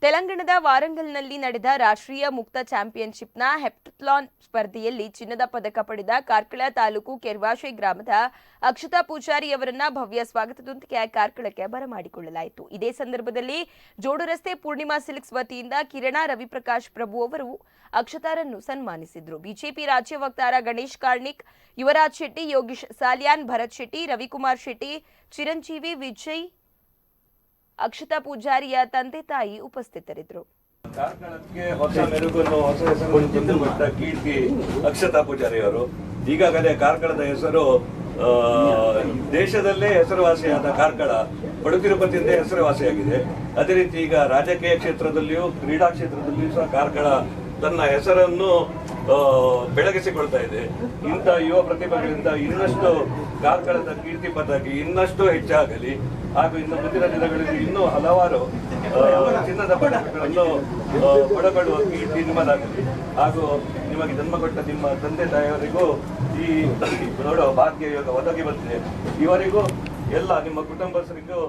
ತೆಲಂಗಾಣದ ವಾರಂಗಲ್ನಲ್ಲಿ ನಡೆದ ರಾಷ್ಟ್ರೀಯ ಮುಕ್ತ ಚಾಂಪಿಯನ್ಶಿಪ್ನ ಹೆಪ್ಟಾಥ್ಲಾನ್ ಸ್ಪರ್ಧೆಯಲ್ಲಿ ಚಿನ್ನದ ಪದಕ ಪಡೆದ ಕಾರ್ಕಳ ತಾಲೂಕು ಕೆರ್ವಾಶೆ ಗ್ರಾಮದ ಅಕ್ಷತಾ ಪೂಜಾರಿ ಅವರನ್ನ ಭವ್ಯ ಸ್ವಾಗತದೊಂದಿಗೆ ಕಾರ್ಕಳಕ್ಕೆ ಬರಮಾಡಿಕೊಳ್ಳಲಾಯಿತು. ಇದೇ ಸಂದರ್ಭದಲ್ಲಿ ಜೋಡು ರಸ್ತೆ ಪೂರ್ಣಿಮಾ ಸಿಲ್ಕ್ಸ್ ವತಿಯಿಂದ ಕಿರಣ ರವಿಪ್ರಕಾಶ್ ಪ್ರಭು ಅವರು ಅಕ್ಷತಾರನ್ನು ಸನ್ಮಾನಿಸಿದರು. ಬಿಜೆಪಿ ರಾಜ್ಯ ವಕ್ತಾರ ಗಣೇಶ್ ಕಾರ್ಣಿಕ್, ಯುವರಾಜ್ ಶೆಟ್ಟಿ, ಯೋಗೀಶ್ ಸಾಲ್ಯಾನ್, ಭರತ್ ಶೆಟ್ಟಿ, ರವಿಕುಮಾರ್ ಶೆಟ್ಟಿ, ಚಿರಂಜೀವಿ ವಿಜಯ್, ಅಕ್ಷತಾ ಪೂಜಾರಿಯ ತಂದೆ ತಾಯಿ ಉಪಸ್ಥಿತರಿದ್ದರು. ಕಾರ್ಕಳಕ್ಕೆ ಹೊಸ ಮೆರುಗನ್ನು ಹೊಸ ಹೆಸರನ್ನು ತಂದುಕೊಟ್ಟ ಕೀರ್ತಿ ಅಕ್ಷತಾ ಪೂಜಾರಿ ಅವರು. ಈಗಾಗಲೇ ಕಾರ್ಕಳದ ಹೆಸರು ದೇಶದಲ್ಲೇ ಹೆಸರುವಾಸಿಯಾದ ಕಾರ್ಕಳ ಪಡುತಿರುಪತಿಯಿಂದ ಹೆಸರುವಾಸಿಯಾಗಿದೆ. ಅದೇ ರೀತಿ ಈಗ ರಾಜಕೀಯ ಕ್ಷೇತ್ರದಲ್ಲಿಯೂ ಕ್ರೀಡಾ ಕ್ಷೇತ್ರದಲ್ಲಿಯೂ ಸಹ ಕಾರ್ಕಳ ತನ್ನ ಹೆಸರನ್ನು ಬೆಳಗಿಸಿಕೊಳ್ತಾ ಇದೆ. ಇಂಥ ಯುವ ಪ್ರತಿಭೆಗಳಿಂದ ಇನ್ನಷ್ಟು ಕಾರ್ಕಳದ ಕೀರ್ತಿ ಪತಾಗಿ ಇನ್ನಷ್ಟು ಹೆಚ್ಚಾಗಲಿ ಹಾಗೂ ಇನ್ನು ಮುಂದಿನ ದಿನಗಳಲ್ಲಿ ಇನ್ನೂ ಹಲವಾರು ಚಿನ್ನದ ಪದಕಗಳನ್ನು ಪಡೆದುಕೊಳ್ಳುವ ಕೀರ್ತಿ ನಿಮ್ಮದಾಗಲಿ ಹಾಗೂ ನಿಮಗೆ ಜನ್ಮ ಕೊಟ್ಟ ನಿಮ್ಮ ತಂದೆ ತಾಯಿಯವರಿಗೂ ಈ ನೋಡೋ ಭಾಗ್ಯ ಯೋಗ ಒದಗಿ ಬಂದಿದೆ. ಇವರಿಗೂ ಎಲ್ಲ ನಿಮ್ಮ ಕುಟುಂಬಸ್ಥರಿಗೂ